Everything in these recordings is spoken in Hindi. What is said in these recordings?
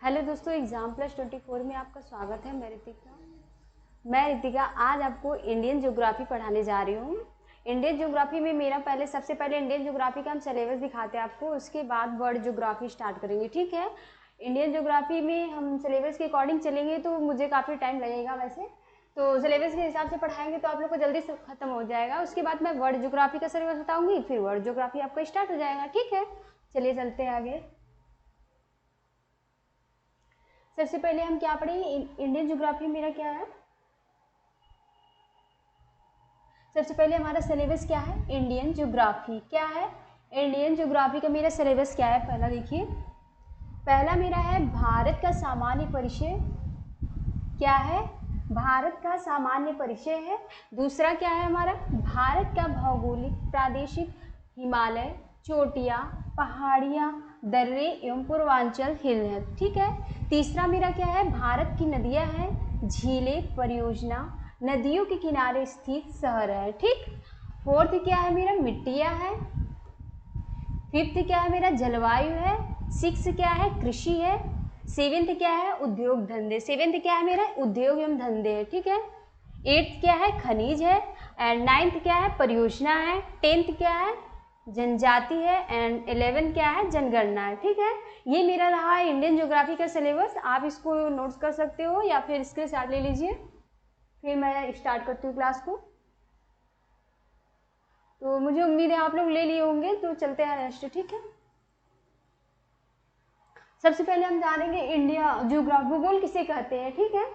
हेलो दोस्तों, एग्जाम+24 में आपका स्वागत है। मैं रितिका आज आपको इंडियन ज्योग्राफी पढ़ाने जा रही हूँ। इंडियन ज्योग्राफी में मेरा सबसे पहले इंडियन ज्योग्राफी का हम सिलेबस दिखाते हैं आपको, उसके बाद वर्ल्ड ज्योग्राफी स्टार्ट करेंगे, ठीक है। इंडियन ज्योग्राफी में हम सिलेबस के अकॉर्डिंग चलेंगे तो मुझे काफ़ी टाइम लगेगा वैसे, तो सिलेबस के हिसाब से पढ़ाएंगे तो आप लोग को जल्दी से खत्म हो जाएगा। उसके बाद मैं वर्ल्ड ज्योग्राफी का सिलेबस बताऊँगी, फिर वर्ल्ड ज्योग्राफी आपका स्टार्ट हो जाएगा, ठीक है। चलिए चलते हैं आगे। सबसे पहले हम क्या पढ़ेंगे, इंडियन ज्योग्राफी मेरा क्या है। सबसे पहले हमारा सिलेबस क्या है, इंडियन ज्योग्राफी क्या है। इंडियन ज्योग्राफी का मेरा सिलेबस क्या है, पहला देखिए। पहला मेरा है भारत का सामान्य परिचय, क्या है, भारत का सामान्य परिचय है। दूसरा क्या है हमारा, भारत का भौगोलिक प्रादेशिक हिमालय, चोटियाँ, पहाड़ियाँ, दर्रे एवं पूर्वांचल हिल है, ठीक है। तीसरा मेरा क्या है, भारत की नदियाँ हैं, झीलें, परियोजना, नदियों के किनारे स्थित शहर है, ठीक। फोर्थ क्या है मेरा, मिट्टियाँ है। फिफ्थ क्या है मेरा, जलवायु है। सिक्स क्या है, कृषि है। सेवेंथ क्या है, उद्योग धंधे, सेवेंथ क्या है मेरा, उद्योग एवं धंधे है, ठीक है। एट्थ क्या है, खनिज है। एंड नाइन्थ क्या है, परियोजना है। टेंथ क्या है, जनजाति है। एंड 11 क्या है, जनगणना है, ठीक है। ये मेरा रहा है इंडियन ज्योग्राफी का सिलेबस। आप इसको नोट्स कर सकते हो या फिर स्क्रीनशॉट ले लीजिए। फिर मैं स्टार्ट करती हूँ क्लास को। तो मुझे उम्मीद है आप लोग ले लिए होंगे, तो चलते हैं नेक्स्ट, ठीक है। सबसे पहले हम जानेंगे इंडिया ज्योग्राफी, भूगोल किसे कहते हैं, ठीक है।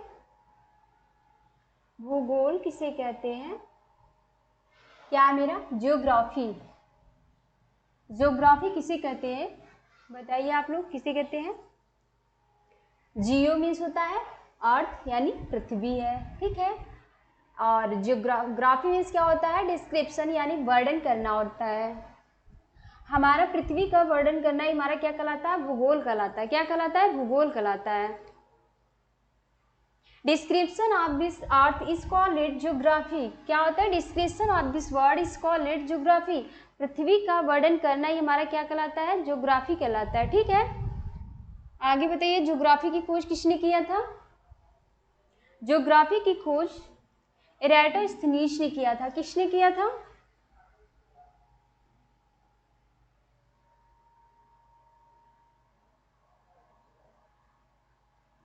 भूगोल किसे कहते हैं, क्या मेरा, ज्योग्राफी। ज्योग्राफी किसे कहते हैं, बताइए आप लोग किसे कहते हैं। जियो मीन्स होता है अर्थ यानी पृथ्वी है, ठीक है। और ज्योग्राफी मीन्स क्या होता है, डिस्क्रिप्शन यानी वर्णन करना होता है। हमारा पृथ्वी का वर्णन करना ही हमारा क्या कहलाता है, भूगोल कहलाता है। क्या कहलाता है, भूगोल कहलाता है। Description of this earth is called geography. क्या होता है, description of this word is called geography. पृथ्वी का वर्णन करना ही हमारा क्या कहलाता है, ज्योग्राफी कहलाता है, ठीक है। आगे बताइए, ज्योग्राफी की खोज किसने किया था। ज्योग्राफी की खोज एराटोस्थेनीज ने किया था। किसने किया था,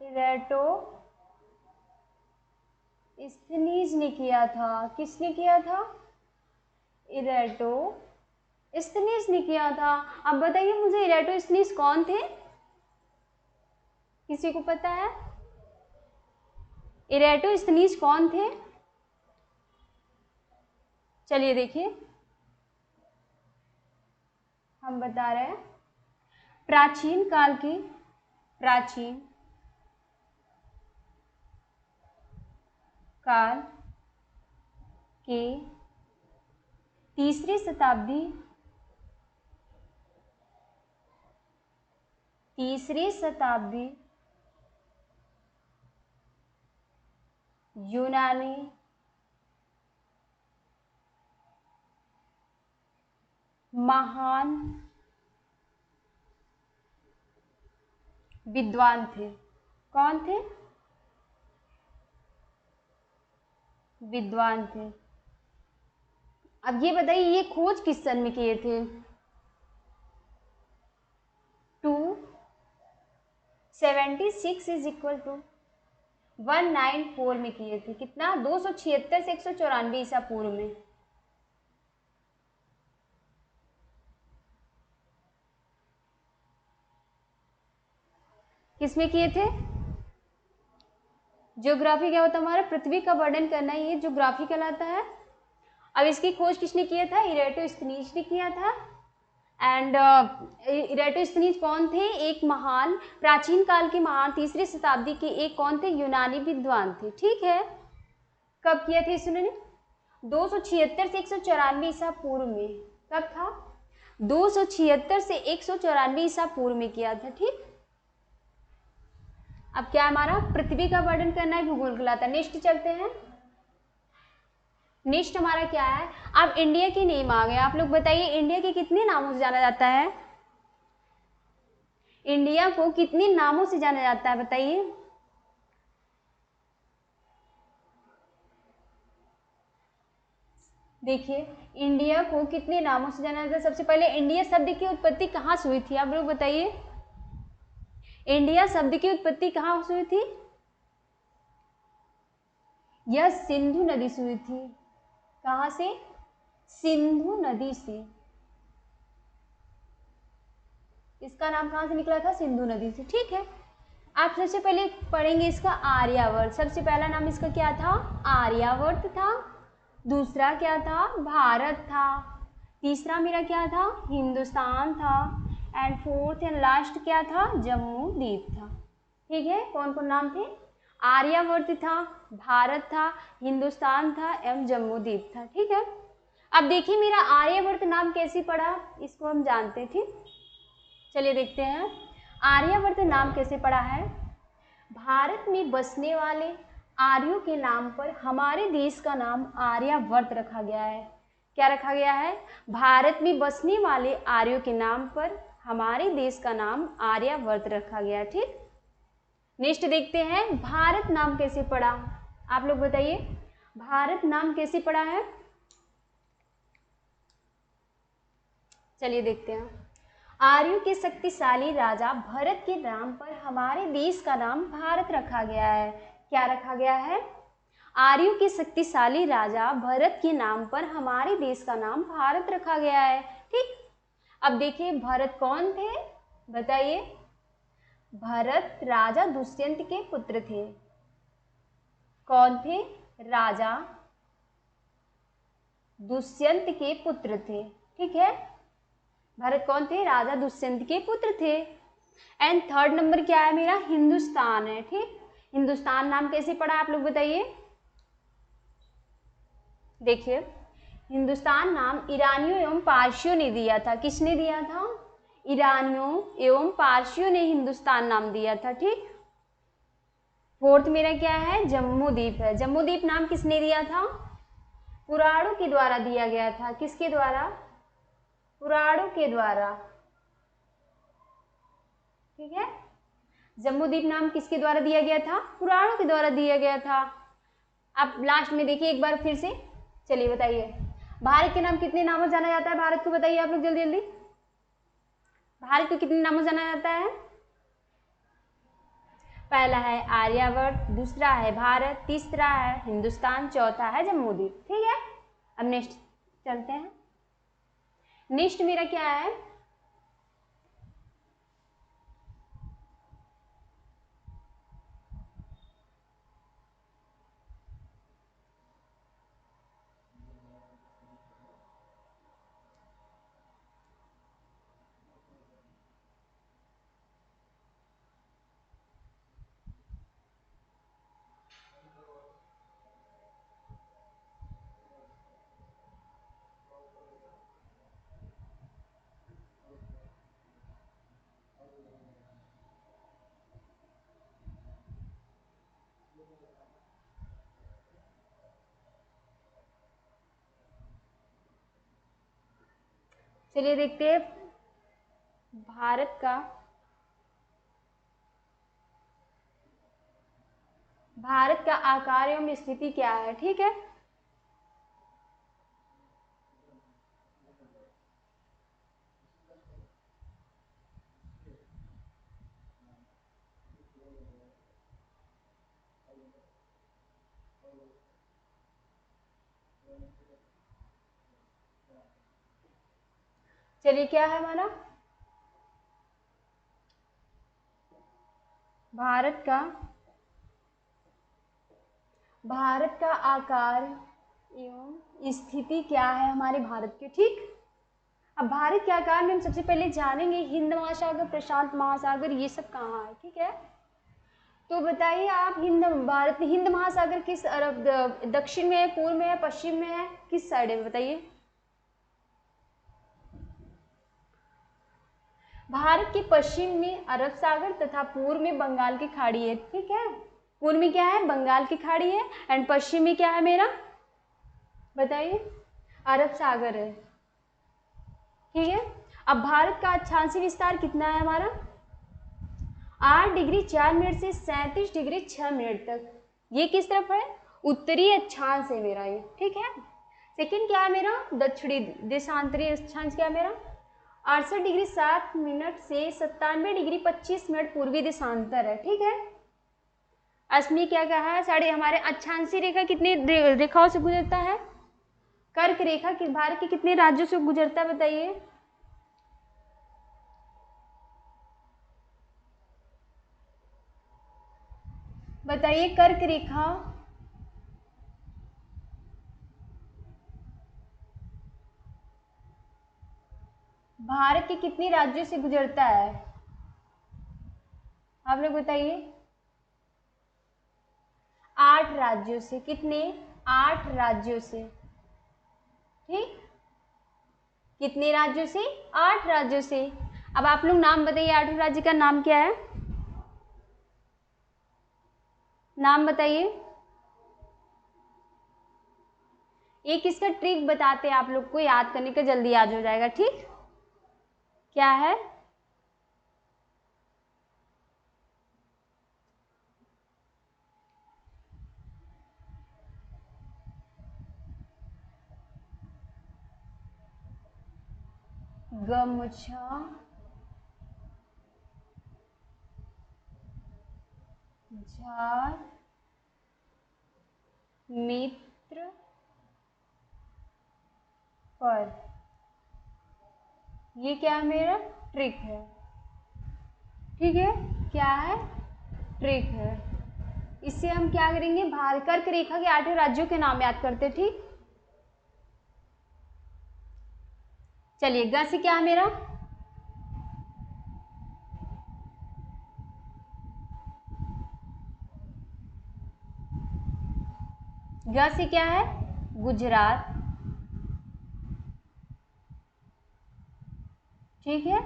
एराटोस्थेनीज ने किया था। किसने किया था, एराटोस्थेनीज ने किया था। अब बताइए मुझे, एराटोस्थेनीज कौन थे, किसी को पता है, एराटोस्थेनीज कौन थे। चलिए देखिए, हम बता रहे हैं, प्राचीन काल के तीसरी शताब्दी यूनानी महान विद्वान थे। कौन थे, विद्वान थे। अब ये बताइए, ये खोज किस सन में किए थे, 276 इज इक्वल टू 194 में किए थे। कितना, 276 से 194 ईसा पूर्व में। किसमें किए थे, ज्योग्राफी क्या होता है हमारा, पृथ्वी का वर्णन करना, ये ज्योग्राफी कहलाता है। अब इसकी खोज किसने किया था, एराटोस्थेनीज ने किया था। एंड एराटोस्थेनीज कौन थे, एक महान, प्राचीन काल के महान, तीसरी शताब्दी के एक कौन थे, यूनानी विद्वान थे, ठीक है। कब किया था इसने, 276 से 194 ईसा पूर्व में। कब था, 276 से 194 ईसा पूर्व में किया था, ठीक। अब क्या हमारा, पृथ्वी का वर्णन करना है, भूगोल कहलाता है। नेक्स्ट चलते हैं, नेक्स्ट हमारा क्या है, अब इंडिया के नेम आ गए। आप लोग बताइए, इंडिया के कितने नामों से जाना जाता है। इंडिया को कितने नामों से जाना जाता है बताइए। देखिए, इंडिया को कितने नामों से जाना जाता है। सबसे पहले इंडिया शब्द की उत्पत्ति कहाँ से हुई थी, आप लोग बताइए। इंडिया शब्द की उत्पत्ति कहाँ से हुई थी? यह सिंधु नदी से हुई थी। कहाँ से? सिंधु नदी से। इसका नाम कहाँ से निकला था? सिंधु नदी से। ठीक है, आप सबसे पहले पढ़ेंगे इसका आर्यावर्त। सबसे पहला नाम इसका क्या था? आर्यावर्त था। दूसरा क्या था? भारत था। तीसरा मेरा क्या था? हिंदुस्तान था। एंड फोर्थ एंड लास्ट क्या था? जम्मू द्वीप था। ठीक है, कौन कौन नाम थे? आर्यावर्त था, भारत था, हिंदुस्तान था एवं जम्मू द्वीप था। ठीक है, अब देखिए मेरा आर्यावर्त नाम कैसे पड़ा, इसको हम जानते हैं। ठीक, चलिए देखते हैं आर्यावर्त नाम कैसे पड़ा है। भारत में बसने वाले आर्यों के नाम पर हमारे देश का नाम आर्यावर्त रखा गया है। क्या रखा गया है? भारत में बसने वाले आर्यों के नाम पर हमारे देश का नाम आर्यावर्त रखा गया है। ठीक, नेक्स्ट देखते हैं भारत नाम कैसे पड़ा, आप लोग बताइए भारत नाम कैसे पड़ा है। चलिए देखते हैं। आर्यों के शक्तिशाली राजा भरत के नाम पर हमारे देश का नाम भारत रखा गया है। क्या रखा गया है? आर्यों के शक्तिशाली राजा भरत के नाम पर हमारे देश का नाम भारत रखा गया है। ठीक, अब देखिए भरत कौन थे बताइए। भरत राजा दुष्यंत के पुत्र थे। कौन थे? राजा दुष्यंत के पुत्र थे। ठीक है, भरत कौन थे? राजा दुष्यंत के पुत्र थे। एंड थर्ड नंबर क्या है मेरा? हिंदुस्तान है। ठीक, हिंदुस्तान नाम कैसे पड़ा आप लोग बताइए। देखिए, हिंदुस्तान नाम ईरानियों एवं पारसियों ने दिया था। किसने दिया था? ईरानियों एवं पारसियों ने हिंदुस्तान नाम दिया था। ठीक, फोर्थ मेरा क्या है? जम्मू द्वीप है। जम्मू द्वीप नाम किसने दिया था? पुराणों के द्वारा दिया गया था। किसके द्वारा? पुराणों के द्वारा। ठीक है, जम्मू द्वीप नाम किसके द्वारा दिया गया था? पुराणों के द्वारा दिया गया था। अब लास्ट में देखिए एक बार फिर से, चलिए बताइए भारत के नाम कितने नामों से जाना जाता है? भारत को बताइए आप लोग जल्दी जल्दी। भारत को कितने नामों से जाना जाता है? पहला है आर्यावर्त, दूसरा है भारत, तीसरा है हिंदुस्तान, चौथा है जम्मू द्वीप। ठीक है, अब नेक्स्ट चलते हैं। नेक्स्ट मेरा क्या है? चलिए देखते हैं भारत का आकार एवं स्थिति क्या है। ठीक है, चलिए क्या है हमारा? भारत का आकार एवं स्थिति क्या है हमारे भारत के। ठीक, अब भारत के आकार में हम सबसे पहले जानेंगे हिंद महासागर, प्रशांत महासागर, ये सब कहाँ है। ठीक है, तो बताइए आप हिंद महासागर किस दक्षिण में है, पूर्व में है, पश्चिम में है, किस साइड है बताइए। भारत के पश्चिम में अरब सागर तथा पूर्व में बंगाल की खाड़ी है। ठीक है, पूर्व में क्या है? बंगाल की खाड़ी है। एंड पश्चिम में क्या है मेरा बताइए? अरब सागर है। ठीक है, अब भारत का अक्षांशीय विस्तार कितना है हमारा? 8 डिग्री 4 मिनट से 37 डिग्री 6 मिनट तक। ये किस तरफ है? उत्तरी अक्षांश है मेरा ये, ठीक है। सेकंड क्या है मेरा? दक्षिणी देशांतरी अक्षांश क्या है मेरा? 68 डिग्री 7 मिनट से 97 डिग्री 25 मिनट पूर्वी देशांतर है, ठीक है। अश्मी क्या कहा है? साढ़े हमारे अक्षांशी रेखा कितनी रेखाओं से गुजरता है? कर्क रेखा भारत के कितने राज्यों से गुजरता है बताइए? बताइए कर्क रेखा भारत के कितने राज्यों से गुजरता है? आप लोग बताइए। 8 राज्यों से। कितने? 8 राज्यों से, ठीक। कितने राज्यों से? 8 राज्यों से। अब आप लोग नाम बताइए, 8 राज्य का नाम क्या है? नाम बताइए। एक इसका ट्रिक बताते हैं आप लोग को, याद करने का जल्दी याद हो जाएगा, ठीक। क्या है? गमछा, झार, मित्र पर। ये क्या है मेरा? ट्रिक है, ठीक है। क्या है? ट्रिक है। इससे हम क्या करेंगे? भारत कर्क रेखा के 8 राज्यों के नाम याद करते, ठीक। चलिए ग से क्या है मेरा? ग से क्या है? गुजरात, ठीक है।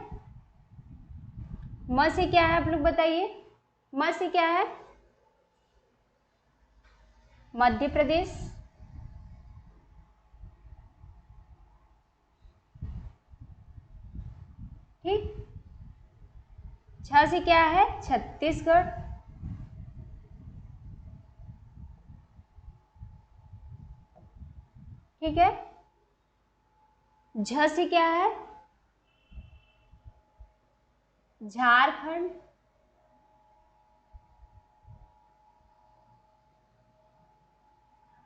म से क्या है आप लोग बताइए? म से क्या है? मध्य प्रदेश, ठीक। छ से क्या है? छत्तीसगढ़, ठीक है। झ से क्या है? झारखंड,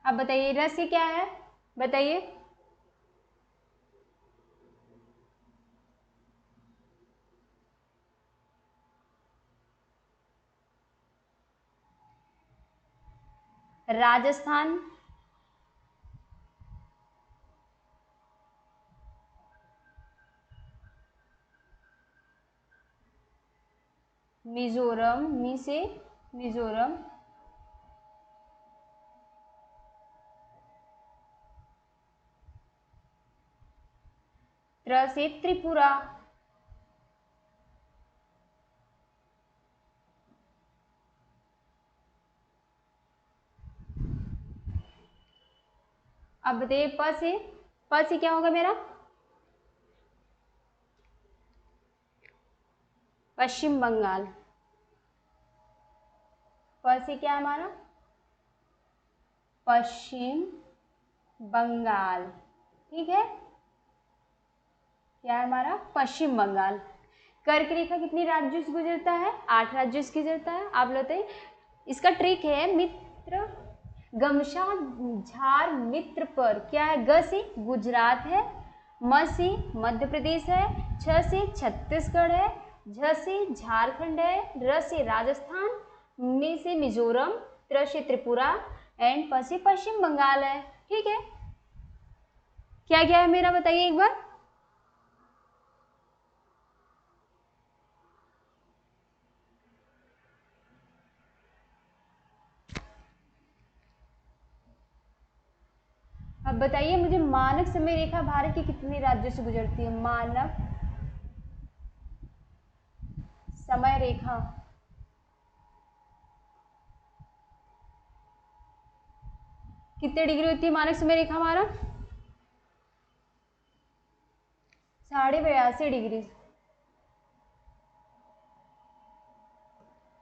अब बताइए र से क्या है? बताइए। राजस्थान, मिजोरम, मी से मिजोरम, त्र से त्रिपुरा, अब बताइए प से क्या होगा मेरा? पश्चिम बंगाल। प से क्या है हमारा? पश्चिम बंगाल, ठीक है। क्या है हमारा? पश्चिम बंगाल। कर्क रेखा कितने राज्यों से गुजरता है? 8 राज्यों से गुजरता है। आप बताइए। इसका ट्रिक है मित्र, गमछा झार मित्र पर। क्या है? ग से गुजरात है, म से मध्य प्रदेश है, छ से छत्तीसगढ़ है, झ से झारखंड है, र से राजस्थान, मी से मिजोरम, त्र से त्रिपुरा एंड प से पश्चिम बंगाल है, ठीक है। क्या क्या है मेरा बताइए एक बार। अब बताइए मुझे, मानक समय रेखा भारत के कितने राज्यों से गुजरती है? मानक समय रेखा कितने डिग्री होती है? मानक समय रेखा हमारा 82.5 डिग्री।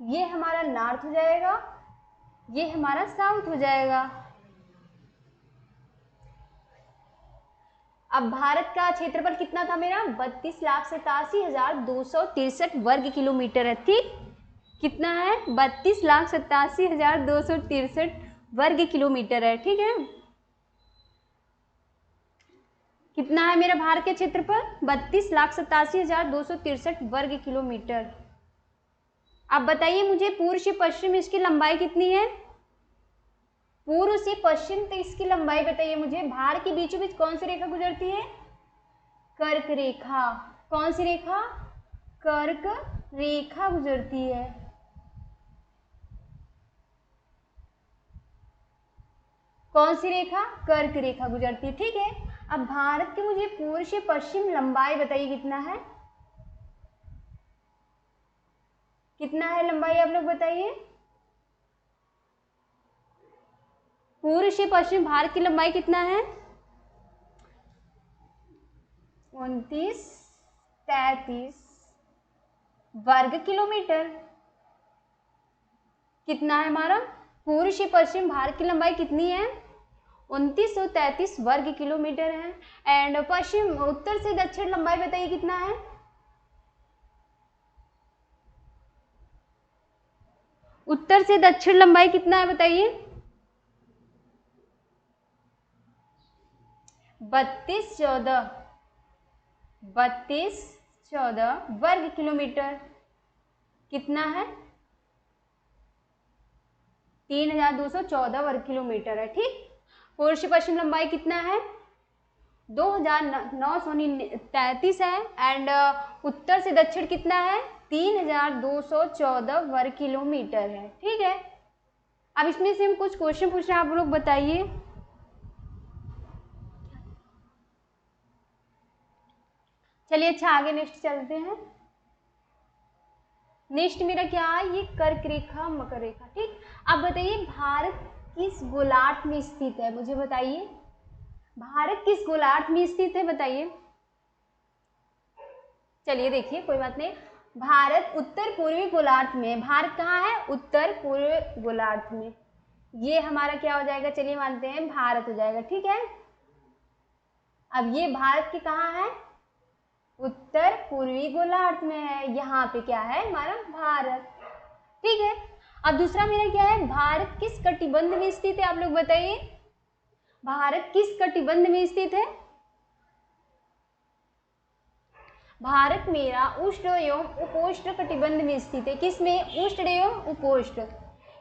ये हमारा नॉर्थ हो जाएगा, ये हमारा साउथ हो जाएगा। अब भारत का क्षेत्रफल कितना था मेरा, 32,87,263 वर्ग किलोमीटर है। ठीक, कितना है, 32,87,263 वर्ग किलोमीटर है। ठीक है, कितना है मेरा भारत के क्षेत्रफल, 32,87,263 वर्ग किलोमीटर। अब बताइए मुझे पूर्व से पश्चिम इसकी लंबाई कितनी है, पूर्व से पश्चिम तो इसकी लंबाई बताइए मुझे। भारत के बीचों बीच कौन सी रेखा गुजरती है, कर्क रेखा। कौन सी रेखा, कर्क रेखा गुजरती है। कौन सी रेखा, कर्क रेखा गुजरती है। ठीक है, अब भारत के मुझे पूर्व से पश्चिम लंबाई बताइए कितना है, कितना है लंबाई आप लोग बताइए। पूर्व से पश्चिम भारत की लंबाई कितना है, 2933 वर्ग किलोमीटर। कितना है हमारा, पूर्व से पश्चिम भारत की लंबाई कितनी है, 2933 वर्ग किलोमीटर है। एंड पश्चिम उत्तर से दक्षिण लंबाई बताइए कितना है, उत्तर से दक्षिण लंबाई कितना है बताइए, 3214 वर्ग किलोमीटर। कितना है, 3214 वर्ग किलोमीटर है। ठीक, पूर्व से पश्चिम लंबाई कितना है, 2933 है। एंड उत्तर से दक्षिण कितना है, 3214 वर्ग किलोमीटर है। ठीक है, अब इसमें से हम कुछ क्वेश्चन पूछ रहे हैं, आप लोग बताइए। चलिए अच्छा आगे नेक्स्ट चलते हैं। नेक्स्ट मेरा क्या है, ये कर्क रेखा मकर रेखा। ठीक, अब बताइए भारत किस गोलार्ध में स्थित है, मुझे बताइए भारत किस गोलार्ध में स्थित है बताइए। चलिए देखिए कोई बात नहीं, भारत उत्तर पूर्वी गोलार्ध में। भारत कहाँ है, उत्तर पूर्वी गोलार्ध में। ये हमारा क्या हो जाएगा, चलिए मानते हैं भारत हो जाएगा। ठीक है, अब ये भारत के कहाँ है, उत्तर पूर्वी गोलार्ध में है। यहाँ पे क्या है हमारा भारत। ठीक है, अब दूसरा मेरा क्या है, भारत किस कटिबंध में स्थित है, आप लोग बताइए भारत किस कटिबंध में स्थित है। भारत मेरा उष्ण एवं उपोष्ण कटिबंध में स्थित है। किसमें, उष्ण एवं उपोष्ण।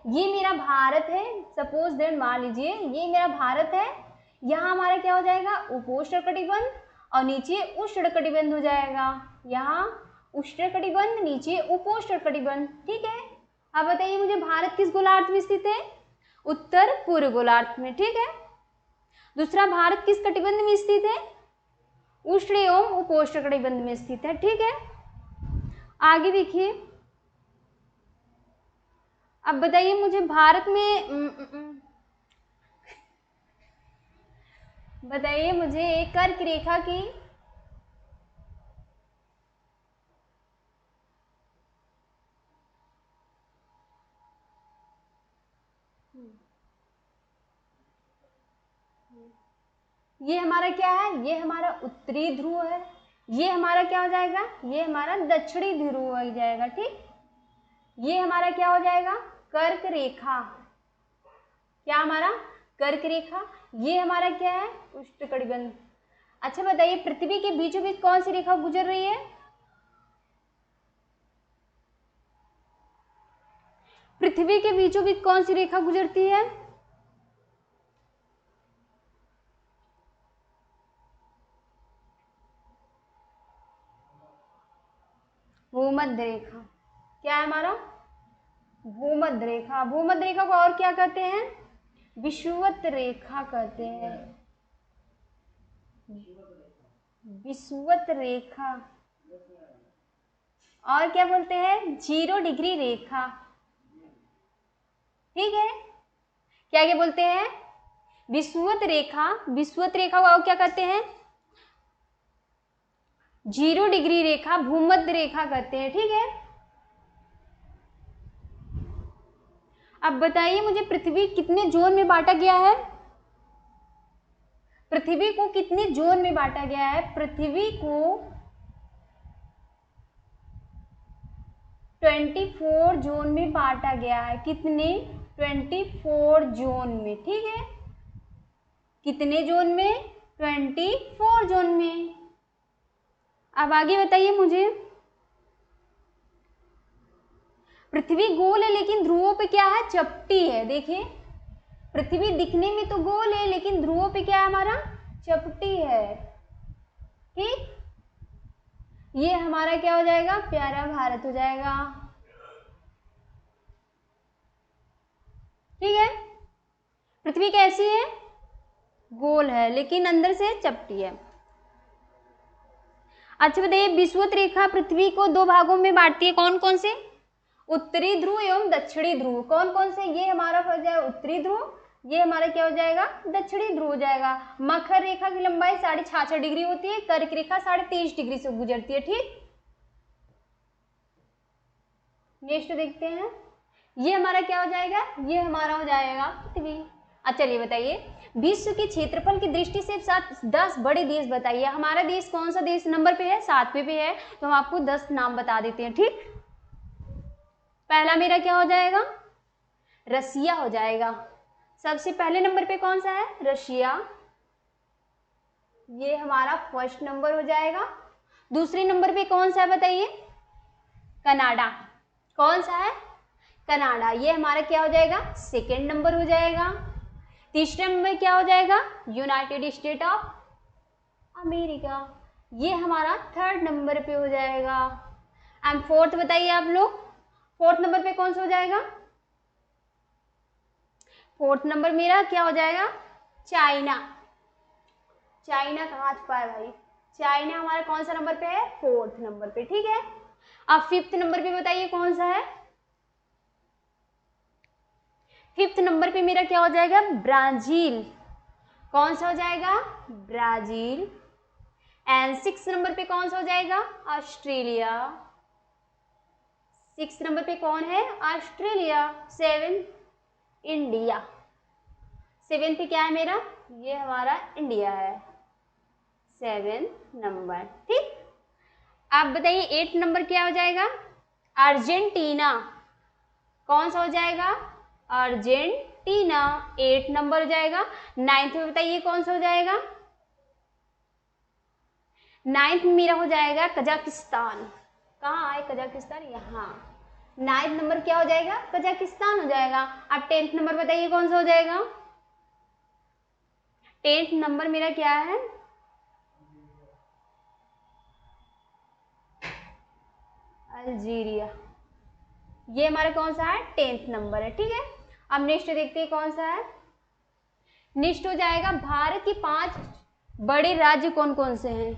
ये मेरा भारत है, सपोज दैट मान लीजिए ये मेरा भारत है, यहाँ हमारा क्या हो जाएगा, उपोष्ण कटिबंध, और नीचे उष्ण कटिबंध हो जाएगा। यहाँ उष्ण कटिबंध, नीचे उपोष्ण कटिबंध। ठीक है, अब बताइए मुझे भारत किस गोलार्ध में स्थित है, उत्तर पूर्व गोलार्ध में। ठीक है, दूसरा भारत किस कटिबंध में स्थित है, उष्ण एवं उपोष्ण कटिबंध में स्थित है। ठीक है, आगे देखिए, अब बताइए मुझे भारत में बताइए मुझे एक कर्क रेखा की ये हमारा क्या है, ये हमारा उत्तरी ध्रुव है, ये हमारा क्या हो जाएगा, ये हमारा दक्षिणी ध्रुव हो जाएगा। ठीक, ये हमारा क्या हो जाएगा, कर्क रेखा। क्या हमारा, कर्क रेखा। ये हमारा क्या है, उष्ण कटिबंध। अच्छा बताइए पृथ्वी के बीचों बीच कौन सी रेखा गुजर रही है, पृथ्वी के बीचों बीच कौन सी रेखा गुजरती है, भूमध्य रेखा। क्या है हमारा, भूमध्य रेखा। भूमध्य रेखा को और क्या कहते हैं, विषुवत रेखा कहते हैं, विषुवत रेखा। और क्या बोलते हैं, 0 डिग्री रेखा। ठीक है, क्या क्या बोलते हैं, विषुवत रेखा। विषुवत रेखा को और क्या कहते हैं, 0 डिग्री रेखा, भूमध्य रेखा कहते हैं। ठीक है, अब बताइए मुझे, पृथ्वी कितने जोन में बांटा गया है? पृथ्वी को कितने जोन में बांटा गया है? पृथ्वी को 24 जोन में बांटा गया है। कितने? 24 जोन में। ठीक है, कितने जोन में? 24 जोन में। अब आगे बताइए मुझे, पृथ्वी गोल है लेकिन ध्रुवों पे क्या है? चपटी है। देखिए, पृथ्वी दिखने में तो गोल है लेकिन ध्रुवों पे क्या है हमारा? चपटी है। ठीक, ये हमारा क्या हो जाएगा? प्यारा भारत हो जाएगा। ठीक है, पृथ्वी कैसी है? गोल है लेकिन अंदर से चपटी है। अच्छा बताइए, विषुवत रेखा पृथ्वी को 2 भागों में बांटती है, कौन कौन से? उत्तरी ध्रुव एवं दक्षिणी ध्रुव। कौन कौन से? ये हमारा हो जाएगा उत्तरी ध्रुव, ये हमारा क्या हो जाएगा? दक्षिणी ध्रुव हो जाएगा। मकर रेखा की लंबाई 66.5 डिग्री होती है, कर्क रेखा 23.5 डिग्री से गुजरती है। ठीक, नेक्स्ट देखते हैं, ये हमारा क्या हो जाएगा? ये हमारा हो जाएगा पृथ्वी। अच्छा चलिए बताइए, विश्व के क्षेत्रफल की दृष्टि से 10 बड़े देश बताइए। हमारा देश कौन सा देश नंबर पे है? 7वें पे है, तो हम आपको 10 नाम बता देते हैं। ठीक, पहला मेरा क्या हो जाएगा? रसिया हो जाएगा। सबसे पहले नंबर पे कौन सा है? रशिया, ये हमारा फर्स्ट नंबर हो जाएगा। दूसरे नंबर पे कौन सा है बताइए? कनाडा। कौन सा है? कनाडा, ये हमारा क्या हो जाएगा? सेकेंड नंबर हो जाएगा। तीसरे नंबर क्या हो जाएगा? यूनाइटेड स्टेट ऑफ अमेरिका, ये हमारा थर्ड नंबर पे हो जाएगा। एंड फोर्थ बताइए आप लोग, फोर्थ नंबर पे कौन सा हो जाएगा? फोर्थ नंबर मेरा क्या हो जाएगा? चाइना। चाइना कहाँ छुपा है भाई? चाइना हमारा कौन सा नंबर पे है? फोर्थ नंबर पे। ठीक है, अब फिफ्थ नंबर पे बताइए कौन सा है? फिफ्थ नंबर पे मेरा क्या हो जाएगा? ब्राजील। कौन सा हो जाएगा? ब्राजील। एंड सिक्स नंबर पे कौन सा हो जाएगा? ऑस्ट्रेलिया। सिक्स नंबर पे कौन है? ऑस्ट्रेलिया। Seven India. सेवन पे क्या है मेरा? ये हमारा इंडिया है, 7 नंबर। ठीक, आप बताइए 8 नंबर क्या हो जाएगा? अर्जेंटीना। कौन सा हो जाएगा? अर्जेंटीना, 8 नंबर हो जाएगा। नाइन्थ में बताइए कौन सा हो जाएगा? नाइन्थ में मेरा हो जाएगा कजाकिस्तान। कहाँ है कजाकिस्तान? यहाँ। नाइन्थ नंबर क्या हो जाएगा? कजाकिस्तान हो जाएगा। अब 10th नंबर बताइए कौन सा हो जाएगा? 10th नंबर मेरा क्या है? अल्जीरिया, ये हमारा कौन सा है? 10th नंबर है। ठीक है, अब नेक्स्ट देखते हैं कौन सा है। नेक्स्ट हो जाएगा, भारत के 5 बड़े राज्य कौन कौन से हैं?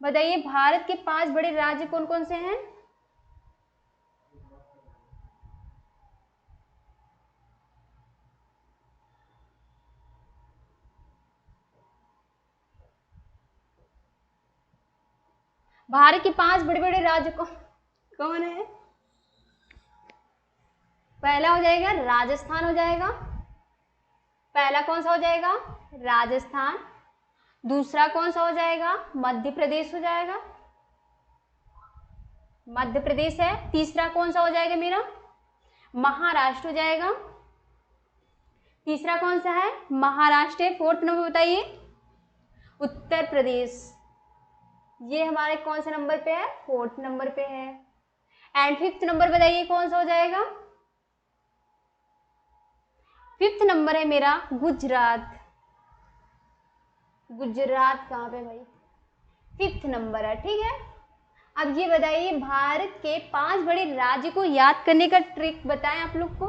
बताइए, भारत के 5 बड़े राज्य कौन कौन से हैं? भारत के 5 बड़े बड़े राज्य कौन कौन है? पहला हो जाएगा राजस्थान हो जाएगा। पहला कौन सा हो जाएगा? राजस्थान। दूसरा कौन सा हो जाएगा? मध्य प्रदेश हो जाएगा, मध्य प्रदेश है। तीसरा कौन सा हो जाएगा मेरा? महाराष्ट्र हो जाएगा। तीसरा कौन सा है? महाराष्ट्र है। फोर्थ नंबर बताइए? उत्तर प्रदेश, ये हमारे कौन सा नंबर पे है? फोर्थ नंबर पे है। एंड फिफ्थ नंबर बताइए कौन सा हो जाएगा? फिफ्थ नंबर है मेरा गुजरात। गुजरात कहाँ पे भाई? फिफ्थ नंबर है। ठीक है, अब ये बताइए, भारत के 5 बड़े राज्य को याद करने का ट्रिक बताएं आप लोग को।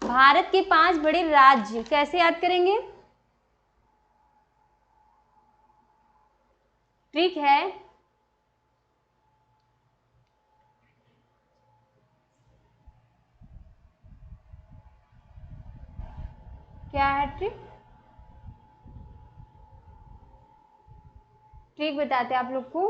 भारत के 5 बड़े राज्य कैसे याद करेंगे? ट्रिक है, क्या है ट्रिक? ट्रिक बताते हैं आप लोग को।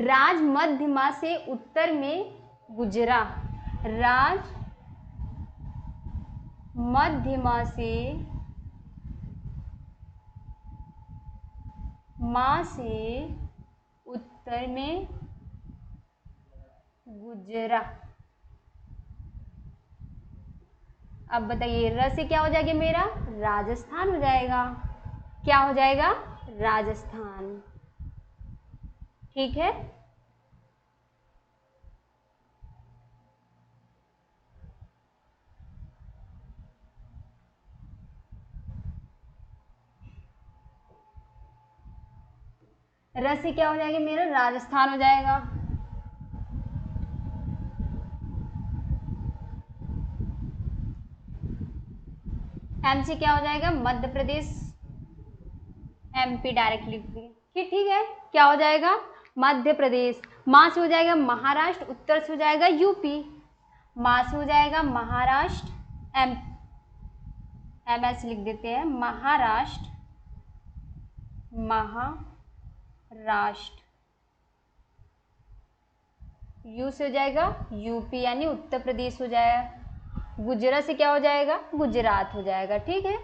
राज मध्यमा से उत्तर में गुजरा, राज मध्यमा से माँ से उत्तर में गुजरा। अब बताइए र से क्या हो जाएगा मेरा, राजस्थान हो जाएगा। क्या हो जाएगा, राजस्थान। ठीक है, र से क्या हो जाएगा मेरा, राजस्थान हो जाएगा। एम से क्या हो जाएगा, मध्य प्रदेश, एमपी डायरेक्टली। ठीक है, क्या हो जाएगा, मध्य प्रदेश। माँ से हो जाएगा महाराष्ट्र, उत्तर से हो जाएगा यूपी। माँ से हो जाएगा महाराष्ट्र, एम एस लिख देते हैं, महाराष्ट्र, महाराष्ट्र। यू से हो जाएगा यूपी यानी उत्तर प्रदेश हो जाएगा। गुजरात से क्या हो जाएगा, गुजरात हो जाएगा। ठीक है,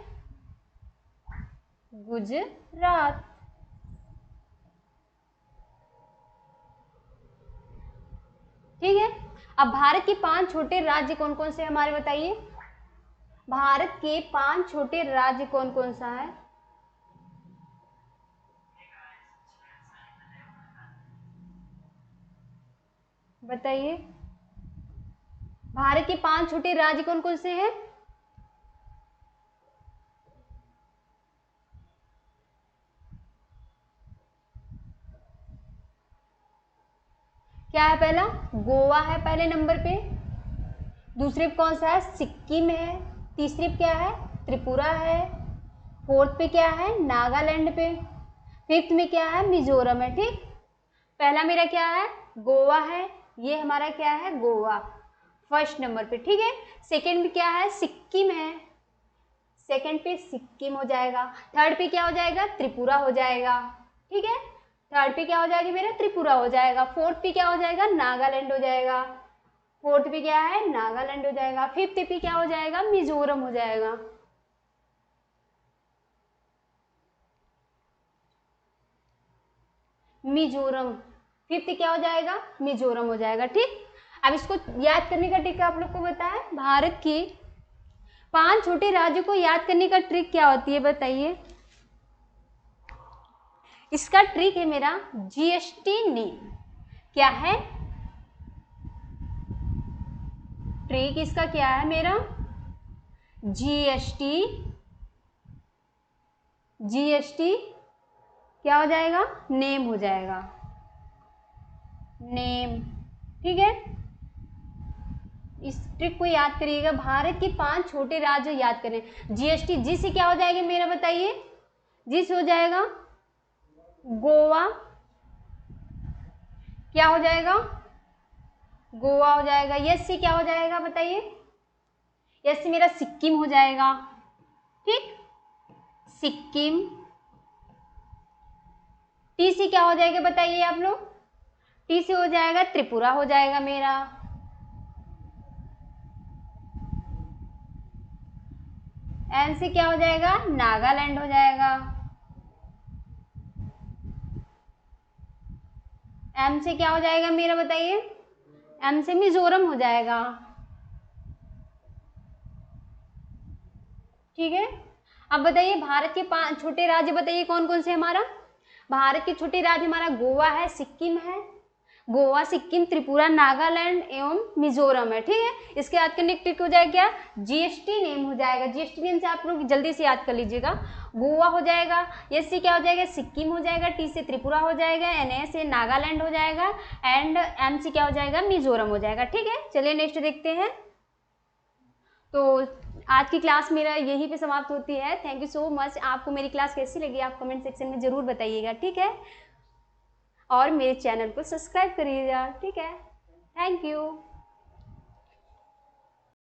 गुजरात। ठीक है, अब भारत के 5 छोटे राज्य कौन कौन से हमारे बताइए। भारत के 5 छोटे राज्य कौन कौन सा है, बताइए। भारत के 5 छोटे राज्य कौन कौन से हैं, क्या है, पहला गोवा है पहले नंबर पे, दूसरे पे कौन सा है, सिक्किम है, तीसरे पे क्या है, त्रिपुरा है, फोर्थ पे क्या है, नागालैंड पे, फिफ्थ में क्या है, मिजोरम है। ठीक, पहला मेरा क्या है, गोवा है, ये हमारा क्या है, गोवा फर्स्ट नंबर पे। ठीक है, सेकंड पे क्या है, सिक्किम है, सेकंड पे सिक्किम हो जाएगा। थर्ड पे क्या हो जाएगा, त्रिपुरा हो जाएगा। ठीक है, थर्ड पे क्या हो जाएगा मेरा, त्रिपुरा हो जाएगा। फोर्थ पे क्या हो जाएगा, नागालैंड हो जाएगा। फोर्थ पे क्या है, नागालैंड हो जाएगा। फिफ्थ पे क्या हो जाएगा, मिजोरम हो जाएगा। मिजोरम, फिफ्थ क्या हो जाएगा, मिजोरम हो जाएगा। ठीक, अब इसको याद करने का ट्रिक आप लोग को बताया, भारत के 5 छोटे राज्यों को याद करने का ट्रिक क्या होती है बताइए। इसका ट्रिक है मेरा जीएसटी नेम। क्या है ट्रिक, इसका क्या है मेरा, जीएसटी। जीएसटी क्या हो जाएगा, नेम हो जाएगा, नेम। ठीक है, इस ट्रिक को याद करिएगा। भारत के 5 छोटे राज्य याद करें, जीएसटी। जी से क्या हो जाएगा मेरा बताइए, जी से हो जाएगा गोवा, क्या हो जाएगा, गोवा हो जाएगा। यस से क्या हो जाएगा बताइए, यस से मेरा सिक्किम हो जाएगा। ठीक, सिक्किम। टी से क्या हो जाएगा बताइए आप लोग, टी से हो जाएगा त्रिपुरा हो जाएगा मेरा। एन से क्या हो जाएगा, नागालैंड हो जाएगा। एम से क्या हो जाएगा मेरा बताइए, एम से मिजोरम हो जाएगा। ठीक है, अब बताइए भारत के 5 छोटे राज्य बताइए कौन कौन से हमारा। भारत के छोटे राज्य हमारा गोवा है, सिक्किम है, गोवा, सिक्किम, त्रिपुरा, नागालैंड एवं मिजोरम है। ठीक है, इसके याद करने की ट्रिक हो जाएगा क्या, जीएसटी नेम हो जाएगा। जीएसटी नेम से आप लोग जल्दी से याद कर लीजिएगा। गोवा हो जाएगा, एस से क्या हो जाएगा, सिक्किम हो जाएगा, टी से त्रिपुरा हो जाएगा, एन ए से नागालैंड हो जाएगा, एंड एम से क्या हो जाएगा, मिजोरम हो जाएगा। ठीक है, चलिए नेक्स्ट देखते हैं। तो आज की क्लास मेरा यहीं पे समाप्त होती है। Thank you so much. आपको मेरी क्लास कैसी लगी आप कमेंट सेक्शन में ज़रूर बताइएगा। ठीक है, और मेरे चैनल को सब्सक्राइब करिएगा। ठीक है, थैंक यू।